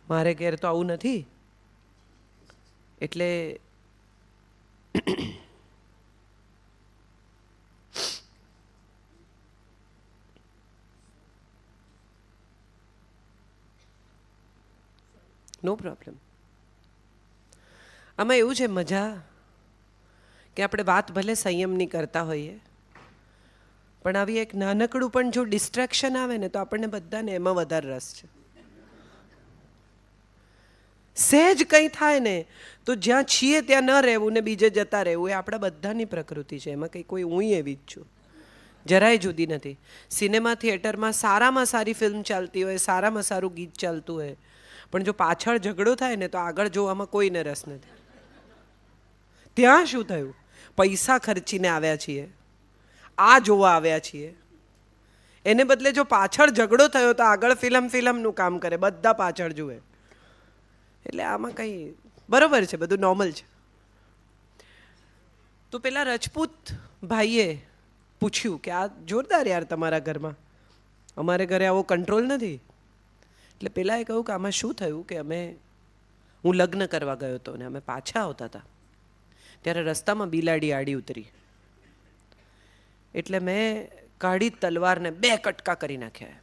મારે ઘેર તો આવું નથી, એટલે નો પ્રોબ્લેમ. આમાં એવું છે મજા કે આપણે વાત ભલે સંયમની કરતા હોઈએ, પણ આવી એક નાનકડું પણ જો ડિસ્ટ્રેક્શન આવે ને તો આપણને બધાને એમાં વધારે રસ છે. સહેજ કંઈ થાય ને તો જ્યાં છીએ ત્યાં ન રહેવું ને બીજે જતા રહેવું, એ આપણા બધાની પ્રકૃતિ છે. એમાં કંઈ કોઈ હું એવી જ છું, જરાય જુદી નથી. સિનેમા થિયેટરમાં સારામાં સારી ફિલ્મ ચાલતી હોય, સારામાં સારું ગીત ચાલતું હોય, પણ જો પાછળ ઝઘડો થાય ને તો આગળ જોવામાં કોઈને રસ નથી. ત્યાં શું થયું? પૈસા ખર્ચીને આવ્યા છીએ, આ જોવા આવ્યા છીએ, એને બદલે જો પાછળ ઝઘડો થયો તો આગળ ફિલ્મનું કામ કરે, બધા પાછળ જુએ. એટલે આમાં કંઈ બરોબર છે, બધું નોર્મલ છે. તો પેલા રજપૂત ભાઈએ પૂછ્યું કે આ જોરદાર યાર તમારા ઘરમાં, અમારે ઘરે આવો કંટ્રોલ નથી. એટલે પેલાએ કહ્યું કે આમાં શું થયું કે હું લગ્ન કરવા ગયો હતો ને અમે પાછા આવતા હતા ત્યારે રસ્તામાં બિલાડી આડી ઉતરી, એટલે મેં કાઢી તલવારને 2 કટકા કરી નાખ્યા.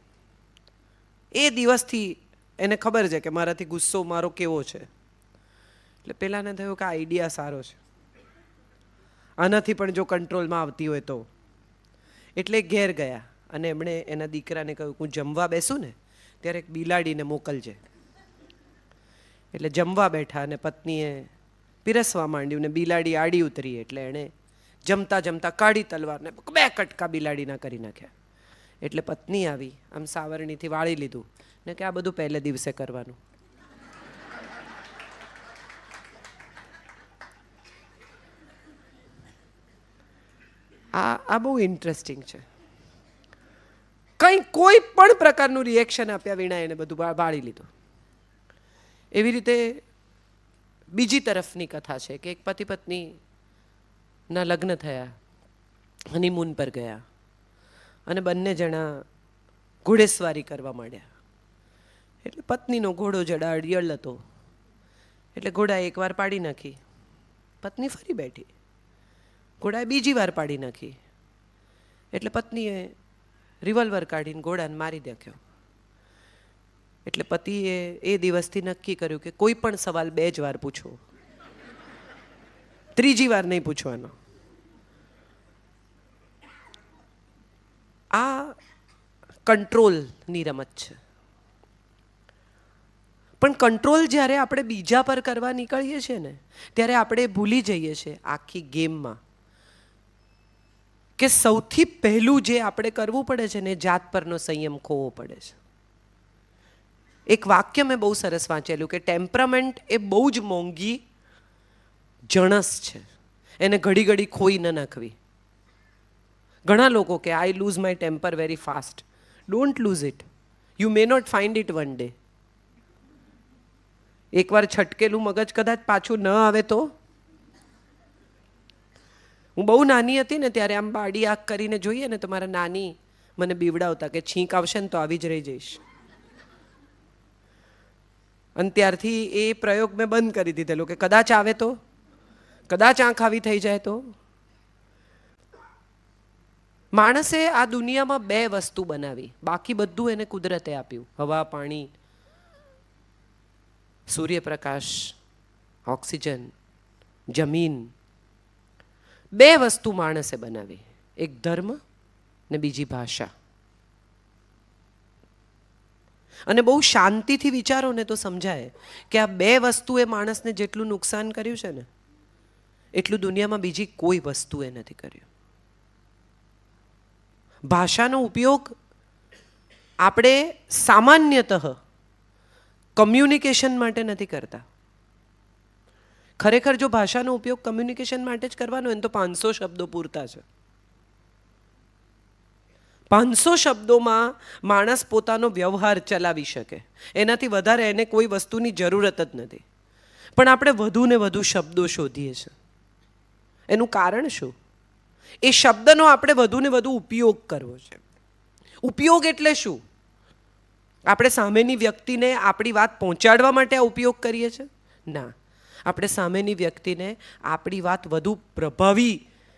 એ દિવસથી એને ખબર છે કે મારાથી ગુસ્સો મારો કેવો છે. એટલે પેલાને થયું કે આ આઈડિયા સારો છે, આનાથી પણ જો કંટ્રોલમાં આવતી હોય તો. એટલે ઘેર ગયા અને એમણે એના દીકરાને કહ્યું હું જમવા બેસું ને ત્યારે એક બિલાડીને મોકલજે. એટલે જમવા બેઠા અને પત્નીએ પીરસવા માંડ્યું ને બિલાડી આડી ઉતરી, એટલે એણે જમતા જમતા કાઢી તલવારને 2 કટકા બિલાડીના કરી નાખ્યા. એટલે પત્ની આવી આમ સાવરણીથી વાળી લીધું ને કે આ બધું પહેલે દિવસે કરવાનું. આ બહુ ઇન્ટરેસ્ટિંગ છે. કોઈ પણ પ્રકારનું રિએક્શન આપ્યા વિના એને બધું બાળી લીધું. એવી રીતે બીજી તરફની કથા છે કે એક પતિ પત્નીના લગ્ન થયા, હનીમૂન પર ગયા અને બંને જણા ઘોડેસવારી કરવા માંડ્યા. એટલે પત્નીનો ઘોડો જડાડિયળ હતો, એટલે ઘોડાએ એકવાર પાડી નાખી, પત્ની ફરી બેઠી, ઘોડાએ બીજી વાર પાડી નાખી, એટલે પત્નીએ રિવોલ્વર કાઢીને ઘોડાને મારી નાખ્યો. એટલે પતિએ એ દિવસથી નક્કી કર્યું કે કોઈ પણ સવાલ 2 જ વાર પૂછો, 3જી વાર નહીં પૂછવાનો. આ કંટ્રોલની રમત છે. પણ કંટ્રોલ જ્યારે આપણે બીજા પર કરવા નીકળીએ છીએ ને ત્યારે આપણે ભૂલી જઈએ છીએ આખી ગેમમાં કે સૌથી પહેલું જે આપણે કરવું પડે છે ને જાત પરનો સંયમ ખોવો પડે છે. એક વાક્ય મેં બહુ સરસ વાંચેલું કે ટેમ્પરામેન્ટ એ બહુ જ મોંઘી જણસ છે, એને ઘડી ઘડી ખોઈ ન નાખવી. ઘણા લોકો કે I lose my temper very fast. Don't lose it, you may not find it one day. એકવાર છટકેલું મગજ કદાચ પાછું ન આવે તો. હું બહુ નાની હતી ને ત્યારે આમ બાડી આંખ કરીને જોઈએ ને તો મારા નાની મને બીવડાવતા કે છીંક આવશે ને તો આવી જ રહી જઈશ. અને ત્યારથી એ પ્રયોગ મેં બંધ કરી દીધેલો કે કદાચ આવે તો, કદાચ આંખ આવી થઈ જાય તો. માણસે આ દુનિયામાં 2 વસ્તુ બનાવી, બાકી બધું એને કુદરતે આપ્યું. હવા, પાણી, સૂર્યપ્રકાશ, ઓક્સિજન, જમીન. 2 વસ્તુ માણસે બનાવી, એક ધર્મ ને બીજી ભાષા. અને બહુ શાંતિથી વિચારો ને તો સમજાય કે આ 2 વસ્તુએ માણસને જેટલું નુકસાન કર્યું છે ને એટલું દુનિયામાં બીજી કોઈ વસ્તુએ નથી કર્યું. ભાષાનો ઉપયોગ આપણે સામાન્યતઃ કમ્યુનિકેશન માટે નથી કરતા. ખરેખર જો ભાષાનો ઉપયોગ કમ્યુનિકેશન માટે જ કરવાનો હોય તો 500 શબ્દો પૂરતા છે. 500 શબ્દોમાં માણસ પોતાનો વ્યવહાર ચલાવી શકે, એનાથી વધારે એને કોઈ વસ્તુની જરૂરત જ નથી. પણ આપણે વધુ ને વધુ શબ્દો શોધીએ છીએ. એનું કારણ શું? એ શબ્દનો આપણે વધુ ને વધુ ઉપયોગ કરવો છે. ઉપયોગ એટલે શું? આપણે સામેની વ્યક્તિને આપણી વાત પહોંચાડવા માટે આ ઉપયોગ કરીએ છીએ? ના, આપણે સામેની વ્યક્તિને આપણી વાત વધુ પ્રભાવી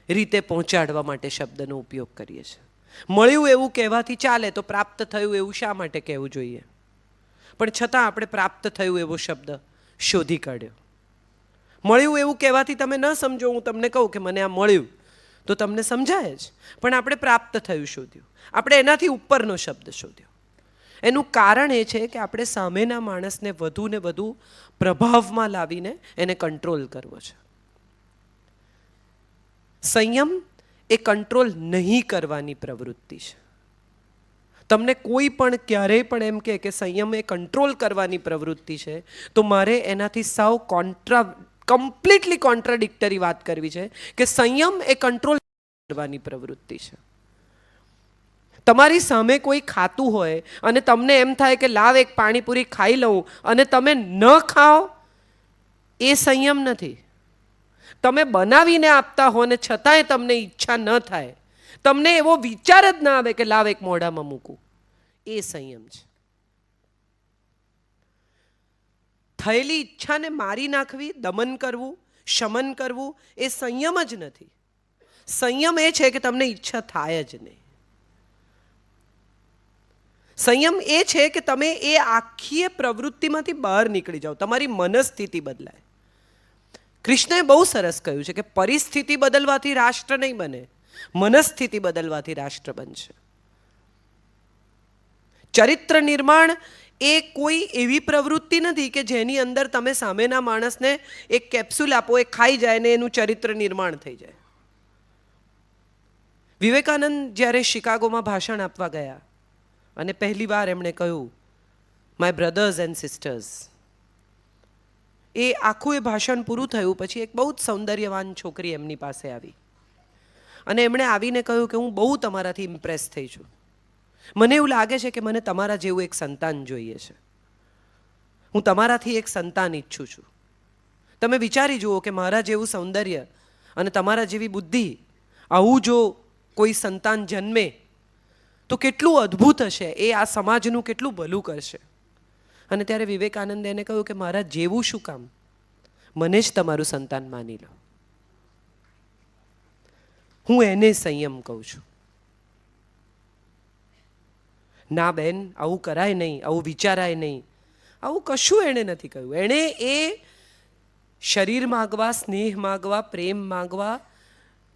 રીતે પહોંચાડવા માટે શબ્દનો ઉપયોગ કરીએ છીએ. મળ્યું એવું કહેવાથી ચાલે, તો પ્રાપ્ત થયું એવું શા માટે કહેવું જોઈએ? પણ છતાં આપણે પ્રાપ્ત થયું એવો શબ્દ શોધી કાઢ્યો. મળ્યું એવું કહેવાથી તમે ન સમજો, હું તમને કહું કે મને આ મળ્યું તો તમને સમજાય જ, પણ આપણે પ્રાપ્ત થયું શોધ્યું, આપણે એનાથી ઉપરનો શબ્દ શોધ્યો. એનું કારણ એ છે કે આપણે સામેના માણસને વધુ ને વધુ પ્રભાવમાં લાવીને એને કંટ્રોલ કરવો છે. સંયમ એ કંટ્રોલ નહીં કરવાની પ્રવૃત્તિ છે. તમને કોઈ પણ ક્યારેય પણ એમ કે સંયમ એ કંટ્રોલ કરવાની પ્રવૃત્તિ છે, તો મારે એનાથી સાવ કમ્પ્લીટલી કોન્ટ્રાડિક્ટરી વાત કરવી છે કે સંયમ એ કંટ્રોલ કરવાની પ્રવૃત્તિ છે. તમારી સામે કોઈ ખાતું હોય અને તમને એમ થાય કે લાવ એક પાણીપુરી ખાઈ લઉં, અને તમે ન ખાઓ, એ સંયમ નથી. તમે બનાવીને આપતા હો ને છતાંય તમને ઈચ્છા ન થાય, તમને એવો વિચાર જ ના આવે કે લાવ એક મોઢામાં મૂકું, એ સંયમ છે. થયેલી ઈચ્છાને મારી નાખવી, દમન કરવું, શમન કરવું, એ સંયમ જ નથી. સંયમ એ છે કે તમને ઈચ્છા થાય જ નહીં. સંયમ એ છે કે તમે એ આખી પ્રવૃત્તિમાંથી બહાર નીકળી જાઓ, તમારી મનસ્થિતિ બદલાય. કૃષ્ણએ બહુ સરસ કહ્યું છે કે પરિસ્થિતિ બદલવાથી રાષ્ટ્ર નહીં બને, મનસ્થિતિ બદલવાથી રાષ્ટ્ર બનશે. ચરિત્ર નિર્માણ એ કોઈ એવી પ્રવૃત્તિ નથી કે જેની અંદર તમે સામેના માણસને એક કેપ્સ્યુલ આપો, એ ખાઈ જાય ને એનું ચરિત્ર નિર્માણ થઈ જાય. વિવેકાનંદ જ્યારે શિકાગોમાં ભાષણ આપવા ગયા અને પહેલી વાર એમણે કહ્યું, માય બ્રધર્સ એન્ડ સિસ્ટર્સ, એ આખું એ ભાષણ પૂરું થયું પછી એક બહુ જ સૌંદર્યવાન છોકરી એમની પાસે આવી અને એમણે આવીને કહ્યું કે હું બહુ તમારાથી ઇમ્પ્રેસ થઈ છું, મને એવું લાગે છે કે મને તમારા જેવું એક સંતાન જોઈએ છે, હું તમારાથી એક સંતાન ઈચ્છું છું. તમે વિચારી જુઓ કે મારા જેવું સૌંદર્ય અને તમારા જેવી બુદ્ધિ, આવું જો કોઈ સંતાન જન્મે તો કેટલું અદ્ભુત હશે, એ આ સમાજનું કેટલું ભલું કરશે. અને ત્યારે વિવેકાનંદે એને કહ્યું કે મારા જેવું શું કામ, મને જ તમારું સંતાન માની લો. હું એને સંયમ કહું છું. ના બેન, આવું કરાય નહીં, આવું વિચારાય નહીં, આવું કશું એણે નથી કહ્યું. એણે એ શરીર માગવા, સ્નેહ માગવા, પ્રેમ માગવા,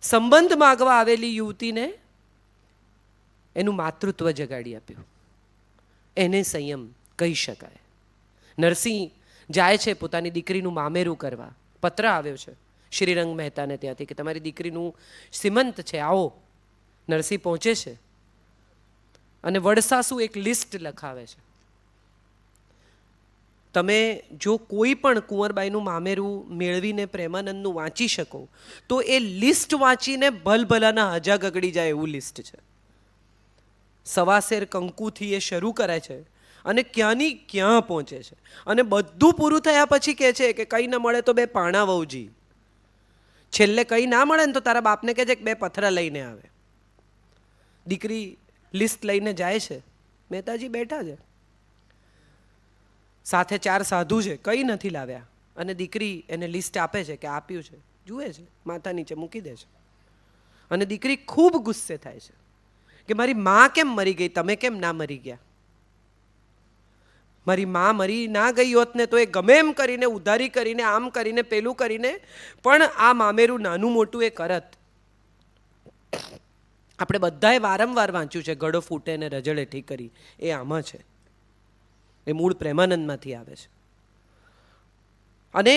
સંબંધ માગવા આવેલી યુવતીને એનું માતૃત્વ જગાડી આપ્યું. એને સંયમ કહી શકાય. નરસિંહ જાય છે પોતાની દીકરીનું મામેરું કરવા, પત્ર આવ્યો છે શ્રીરંગ મહેતાને ત્યાંથી કે તમારી દીકરીનું સીમંત છે, આવો. નરસિંહ પહોંચે છે અને વડસાસુ એક લિસ્ટ લખાવે છે. તમે જો કોઈ પણ કુંવરબાઈનું મામેરું મેળવીને પ્રેમાનંદનું વાંચી શકો તો એ લિસ્ટ વાંચીને ભલભલાના હજા ગગડી જાય એવું લિસ્ટ છે. સવાસેર કંકુથી એ શરૂ કરે છે અને ક્યાંની ક્યાં પહોંચે છે. અને બધું પૂરું થયા પછી કહે છે કે કંઈ ન મળે તો બે પાણા વહુજી, છેલ્લે કંઈ ના મળે ને તો તારા બાપને કહે છે કે બે પથરા લઈને આવે. દીકરી લિસ્ટ લઈને જાય છે, મહેતાજી બેઠા છે, સાથે 4 સાધુ છે, કંઈ નથી લાવ્યા, અને દીકરી એને લિસ્ટ આપે છે કે આપ્યું છે, જુએ છે, માથા નીચે મૂકી દે છે. અને દીકરી ખૂબ ગુસ્સે થાય છે કે મારી મા કેમ મરી ગઈ, તમે કેમ ના મરી ગયા? મારી મા મરી ના ગઈ હોત ને તો એ ગમે એમ કરીને ઉધારી કરીને આમ કરીને પેલું કરીને પણ આ મામેરું નાનું મોટું એ કરત. આપણે બધાએ વારંવાર વાંચ્યું છે, ગળો ફૂટે ને રજળે ઠીકરી, એ આમાં છે, એ મૂળ પ્રેમાનંદમાંથી આવે છે. અને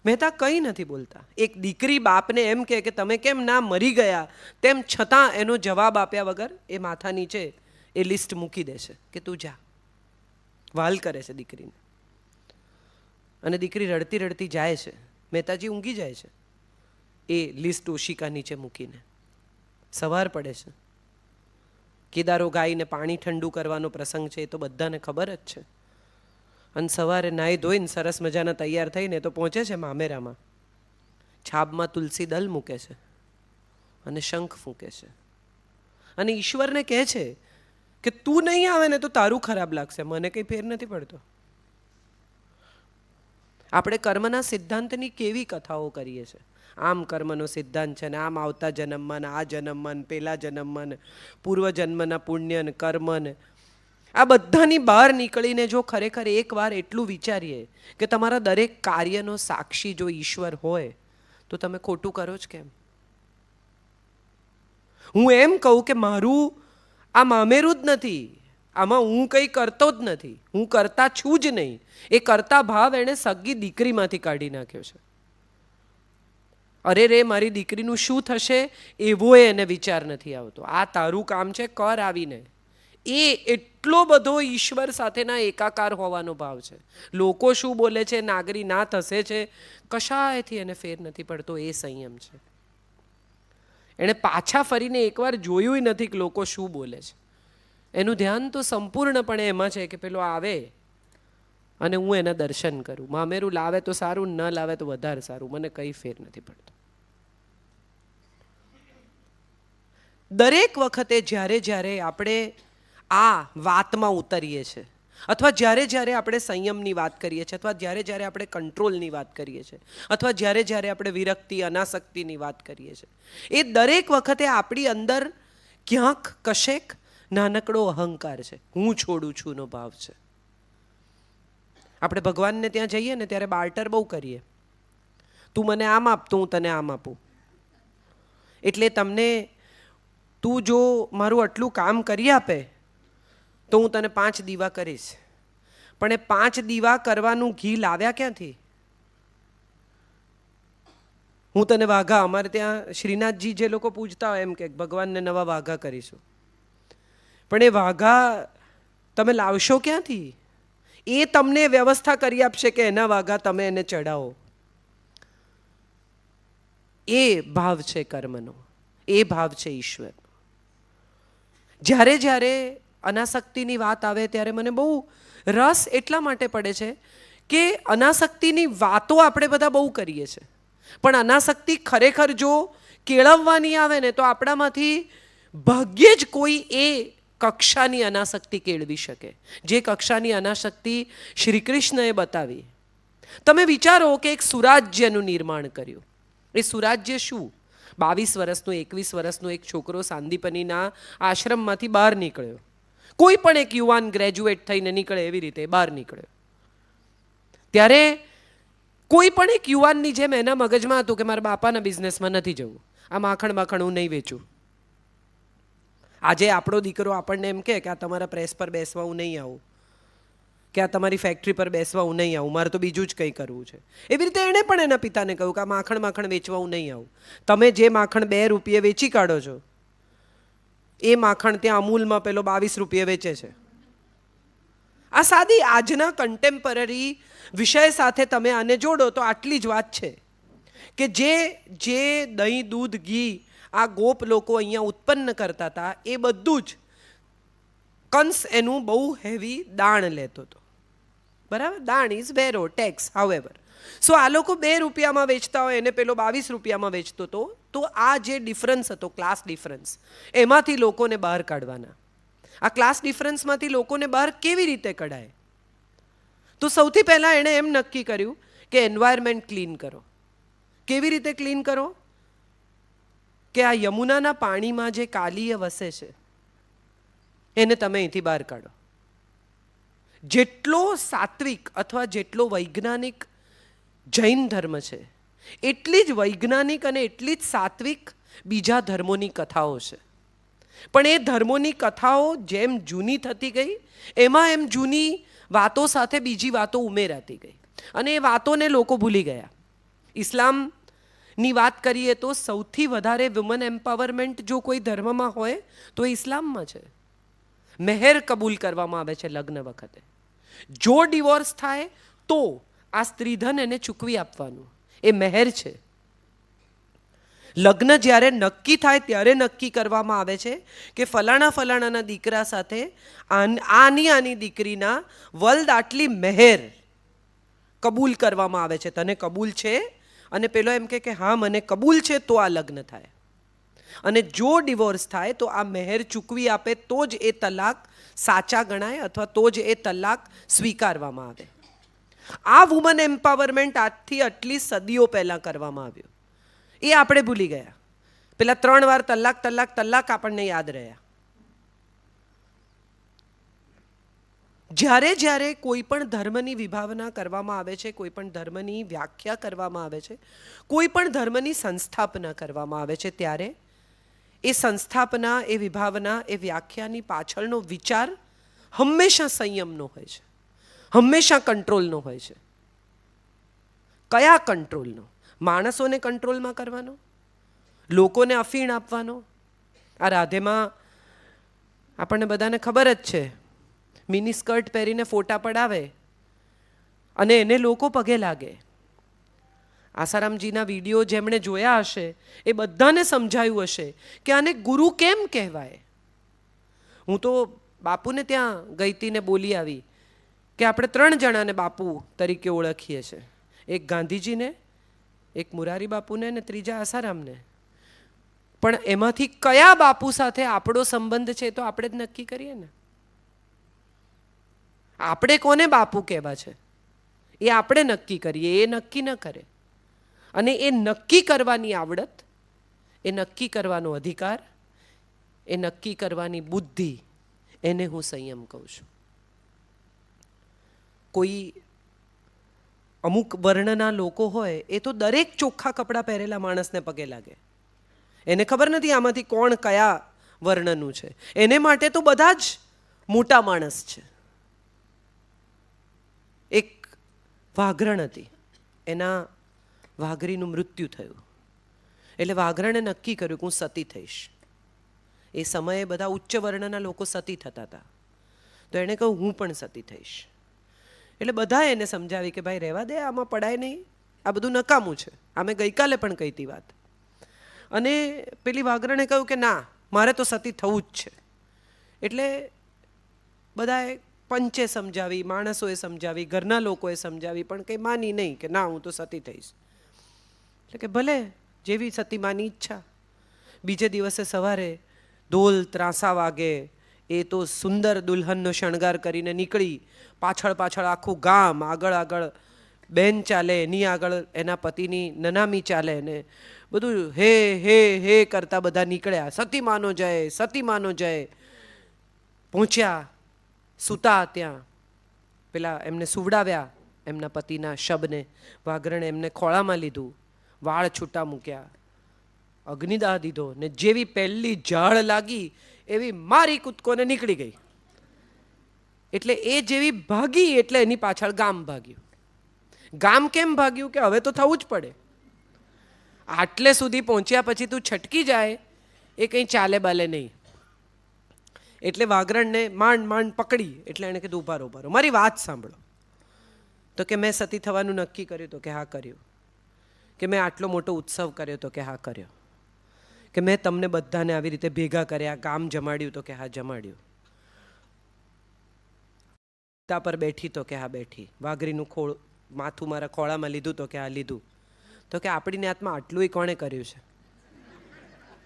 મહેતા કંઈ નથી બોલતા. એક દીકરી બાપને એમ કહે કે તમે કેમ ના મરી ગયા, તેમ છતાં એનો જવાબ આપ્યા વગર એ માથા નીચે એ લિસ્ટ મૂકી દે છે કે તું જા. વાલ કરે છે દીકરીને. અને દીકરી રડતી રડતી જાય છે. મહેતાજી ઊંઘી જાય છે એ લિસ્ટ ઓશિકા નીચે મૂકીને. સવાર પડે છે. કેદારો ગાઈને પાણી ઠંડુ કરવાનો પ્રસંગ છે, એ તો બધાને ખબર જ છે. અને સવારે નાહી ધોઈને સરસ મજાના તૈયાર થઈને તો પહોંચે છે મામેરામાં. છાબમાં તુલસી દલ મૂકે છે અને શંખ ફૂંકે છે અને ઈશ્વરને કહે છે કે તું નહીં આવે ને તો તારું ખરાબ લાગશે, મને કંઈ ફેર નથી પડતો. આપણે કર્મના સિદ્ધાંતની કેવી કથાઓ કરીએ છીએ. આમ કર્મનો સિદ્ધાંત છે ને આમ આવતા જન્મમાં ને આ જન્મમાં ને પેલા જન્મમાં ને પૂર્વજન્મના પુણ્ય ને કર્મ ને આ બધાની બહાર નીકળીને જો ખરેખર એકવાર એટલું વિચારીએ કે તમારા દરેક કાર્યનો સાક્ષી જો ઈશ્વર હોય તો તમે ખોટું કરો જ કેમ? હું એમ કહું કે મારું આ મામેરું જ નથી, આમાં હું કંઈ કરતો જ નથી, હું કરતા છું જ નહીં. એ કરતા ભાવ એણે સગી દીકરીમાંથી કાઢી નાખ્યો છે. અરે રે મારી દીકરીનું શું થશે એવો એને વિચાર નથી આવતો. આ તારું કામ છે, કર આવીને. એ એટલો બધો ઈશ્વર સાથેના એકાકાર હોવાનો ભાવ છે. લોકો શું બોલે છે, નાગરી ના થશે છે, કશાયથી એને ફેર નથી પડતો. એ સંયમ છે. એણે પાછા ફરીને એકવાર જોયું નથી કે લોકો શું બોલે છે. એનું ધ્યાન તો સંપૂર્ણપણે એમાં છે કે પેલો આવે અને હું એના દર્શન કરું. મામેરું લાવે તો સારું, ન લાવે તો વધારે સારું, મને કંઈ ફેર નથી પડતો. દરેક વખતે જ્યારે જ્યારે આપણે આ વાતમાં ઉતરીએ છીએ અથવા જ્યારે જ્યારે આપણે સંયમની વાત કરીએ છીએ અથવા જ્યારે જ્યારે આપણે કંટ્રોલની વાત કરીએ છીએ અથવા જ્યારે જ્યારે આપણે વિરક્તિ અનાસક્તિની વાત કરીએ છીએ, એ દરેક વખતે આપણી અંદર ક્યાંક કશેક નાનકડો અહંકાર છે, હું છોડું છું નો ભાવ છે. આપણે ભગવાનને ત્યાં જઈએ ને ત્યારે બાર્ટર બહુ કરીએ. તું મને આમ આપ તો હું તને આમ આપું. એટલે તમને તું જો મારું આટલું કામ કરી આપે તો હું તને 5 દીવા કરીશ. પણ એ 5 દીવા કરવાનું ઘી લાવ્યા ક્યાંથી? હું તને વાઘા, અમારે ત્યાં શ્રીનાથજી જે લોકો પૂજતા હોય એમ કે ભગવાનને નવા વાઘા કરીશું. પણ એ વાઘા તમે લાવશો ક્યાંથી? એ તમને વ્યવસ્થા કરી આપશે કે એના વાઘા તમે એને ચડાવો. એ ભાવ છે કર્મનો, એ ભાવ છે ઈશ્વર. જ્યારે જ્યારે અનાસક્તિની વાત આવે ત્યારે મને બહુ રસ એટલા માટે પડે છે કે અનાસક્તિની વાતો આપણે બધા બહુ કરીએ છીએ, પણ અનાસક્તિ ખરેખર જો કેળવવાની આવે ને તો આપણામાંથી ભાગ્યે જ કોઈ એ કક્ષાની અનાસક્તિ કેળવી શકે જે કક્ષાની અનાસક્તિ શ્રી કૃષ્ણએ બતાવી. તમે વિચારો કે એક સુરાજ્યનું નિર્માણ કર્યું. એ સુરાજ્ય શું? 22 વર્ષનો 21 વર્ષનો એક છોકરો સાંદીપનીના આશ્રમમાંથી બહાર નીકળ્યો. કોઈ પણ એક યુવાન ગ્રેજ્યુએટ થઈને નીકળે એવી રીતે બહાર નીકળ્યો. ત્યારે કોઈ પણ એક યુવાનની જેમ એના મગજમાં હતું કે મારા બાપાના બિઝનેસમાં નથી જવું, આ માખણ હું નહીં વેચું. આજે આપણો દીકરો આપણને એમ કે આ તમારા પ્રેસ પર બેસવા હું નહીં આવું, કે આ તમારી ફેક્ટરી પર બેસવા હું નહીં આવું, મારે તો બીજું જ કંઈ કરવું છે. એવી રીતે એણે પણ એના પિતાને કહ્યું કે આ માખણ વેચવા હું નહીં આવું. તમે જે માખણ 2 રૂપિયે વેચી કાઢો છો એ માખણ ત્યાં અમૂલમાં પેલો 22 રૂપિયે વેચે છે. આ સાદી આજના કન્ટેમ્પરરી વિષય સાથે તમે આને જોડો તો આટલી જ વાત છે કે જે દહીં દૂધ ઘી આ ગોપ લોકો અહીંયા ઉત્પન્ન કરતા હતા એ બધું જ કંસ એનું બહુ હેવી દાણ લેતો હતો. બરાબર? દાણ ઇઝ વેરો, ટેક્સ, હાઉએવર. સો આ લોકો 2 રૂપિયામાં વેચતા હોય એને પેલો 22 રૂપિયામાં વેચતો હતો. તો આ જે ડિફરન્સ હતો, ક્લાસ ડિફરન્સ, એમાંથી લોકોને બહાર કાઢવાના. આ ક્લાસ ડિફરન્સમાંથી લોકોને બહાર કેવી રીતે કઢાય? તો સૌથી પહેલાં એણે એમ નક્કી કર્યું કે એન્વાયરમેન્ટ ક્લીન કરો. કેવી રીતે ક્લીન કરો? કે આ યમુનાના પાણીમાં જે કાલીય વસે છે એને તમે અહીંથી બહાર કાઢો. જેટલો સાત્વિક અથવા જેટલો વૈજ્ઞાનિક જૈન ધર્મ છે એટલી જ વૈજ્ઞાનિક અને એટલી જ સાત્વિક બીજા ધર્મોની કથાઓ છે. પણ એ ધર્મોની કથાઓ જેમ જૂની થતી ગઈ એમાં એમ જૂની વાતો સાથે બીજી વાતો ઉમેરાતી ગઈ અને એ વાતોને લોકો ભૂલી ગયા. ઇસ્લામની વાત કરીએ તો સૌથી વધારે વુમન એમ્પાવરમેન્ટ જો કોઈ ધર્મમાં હોય તો એ ઇસ્લામમાં છે. મહેર કબૂલ કરવામાં આવે છે લગ્ન વખતે. જો ડિવોર્સ થાય તો આ સ્ત્રીધન એને ચૂકવી આપવાનું, એ મહેર છે. લગ્ન જ્યારે નક્કી થાય ત્યારે નક્કી કરવામાં આવે છે કે ફલાણાના દીકરા સાથે આની દીકરીના વલ્દ આટલી મહેર કબૂલ કરવામાં આવે છે. તને કબૂલ છે? અને પેલો એમ કે હા મને કબૂલ છે તો આ લગ્ન થાય. અને જો ડિવોર્સ થાય તો આ મહેર ચૂકવી આપે તો જ એ તલાક સાચા ગણાય અથવા તો જ એ તલાક સ્વીકારવામાં આવે. આ વુમન એમ્પાવરમેન્ટ આજથી આટલી સદીઓ પહેલાં કરવામાં આવ્યું, એ આપણે ભૂલી ગયા. પેલા 3 વાર તલાક તલાક તલાક આપણને યાદ રહ્યા. જ્યારે જ્યારે કોઈ પણ ધર્મની વિભાવના કરવામાં આવે છે, કોઈ પણ ધર્મની વ્યાખ્યા કરવામાં આવે છે, કોઈ પણ ધર્મની સંસ્થાપના કરવામાં આવે છે, ત્યારે એ સંસ્થાપના, એ વિભાવના, એ વ્યાખ્યાની પાછળનો વિચાર હંમેશા સંયમનો હોય છે, હંમેશા કંટ્રોલનો હોય છે. કયા કંટ્રોલનો? માણસોને કંટ્રોલમાં કરવાનો, લોકોને અફીણ આપવાનો. આ રાધેમાં આપણને બધાને ખબર જ છે, મિની સ્કર્ટ પહેરીને ફોટા પડાવે અને એને લોકો પગે લાગે. આસારામજીના વિડીયો જેમણે જોયા હશે એ બધાને સમજાયું હશે કે આને ગુરુ કેમ કહેવાય. હું તો બાપુને ત્યાં ગઈ હતી ને બોલી આવી કે આપણે 3 જણાને બાપુ તરીકે ઓળખીએ છીએ, એક ગાંધીજીને, એક મુરારી બાપુને ને ત્રીજા આસારામને. પણ એમાંથી કયા બાપુ સાથે આપણો સંબંધ છે તો આપણે જ નક્કી કરીએ ને. આપણે કોને બાપુ કહેવા છે એ આપણે નક્કી કરીએ, એ નક્કી ન કરે. અને એ નક્કી કરવાની આવડત, એ નક્કી કરવાનો અધિકાર, એ નક્કી કરવાની બુદ્ધિ, એને હું સંયમ કહું છું. કોઈ અમુક વર્ણના લોકો હોય એ તો દરેક ચોખ્ખા કપડાં પહેરેલા માણસને પગે લાગે. એને ખબર નથી આમાંથી કોણ કયા વર્ણનું છે. એને માટે તો બધા જ મોટા માણસ છે. એક વાઘરણ હતી, એના વાઘરીનું મૃત્યુ થયું. એટલે વાઘરણે નક્કી કર્યું કે હું સતી થઈશ. એ સમયે બધા ઉચ્ચ વર્ણના લોકો સતી થતા હતા, તો એણે કહ્યું હું પણ સતી થઈશ. એટલે બધા એને સમજાવી કે ભાઈ રહેવા દે, આમાં પડાય નહીં, આ બધું નકામું છે. અમે ગઈકાલે પણ કહી હતી વાત. અને પેલી વાઘરણે કહ્યું કે ના, મારે તો સતી થવું જ છે. એટલે બધાએ પંચે સમજાવી, માણસોએ સમજાવી, ઘરના લોકોએ સમજાવી, પણ કંઈ માની નહીં કે ના હું તો સતી થઈશ. એટલે કે ભલે, જેવી સતીમાની ઈચ્છા. બીજે દિવસે સવારે ઢોલ ત્રાંસા વાગે, એ તો સુંદર દુલ્હનનો શણગાર કરીને નીકળી. પાછળ પાછળ આખું ગામ, આગળ આગળ બેન ચાલે, એની આગળ એના પતિની નનામી ચાલે ને બધું હે હે હે કરતા બધા નીકળ્યા. સતીમાનો જય, સતીમાનો જય. પહોંચ્યા, સૂતા ત્યાં. પેલા એમને સુવડાવ્યા, એમના પતિના શબને. વાઘરણે એમને ખોળામાં લીધું, વાળ છૂટા મૂક્યા, અગ્નિદાહ દીધો, ને જેવી પહેલી ઝાળ લાગી એવી મારી કૂદકોને નીકળી ગઈ. એટલે એ જેવી ભાગી એટલે એની પાછળ ગામ ભાગ્યું. ગામ કેમ ભાગ્યું? કે હવે તો થવું જ પડે. આટલે સુધી પહોંચ્યા પછી તું છટકી જાય એ કંઈ ચાલે બાલે નહીં. એટલે વાઘરણને માંડ માંડ પકડી. એટલે એણે કીધું ઉભા રહો, ઉભા રહો, મારી વાત સાંભળો. તો કે મેં સતી થવાનું નક્કી કર્યું. તો કે હા કર્યું. કે મેં આટલો મોટો ઉત્સવ કર્યો. તો કે હા કર્યો. કે મેં તમને બધાને આવી રીતે ભેગા કર્યા, ગામ જમાડ્યું. તો કે હા જમાડ્યું. તા પર બેઠી. તો કે હા બેઠી. વાઘરીનું માથું મારા ખોળામાં લીધું. તો કે હા લીધું. તો કે આપણી નાતમાં આટલું કોણે કર્યું છે?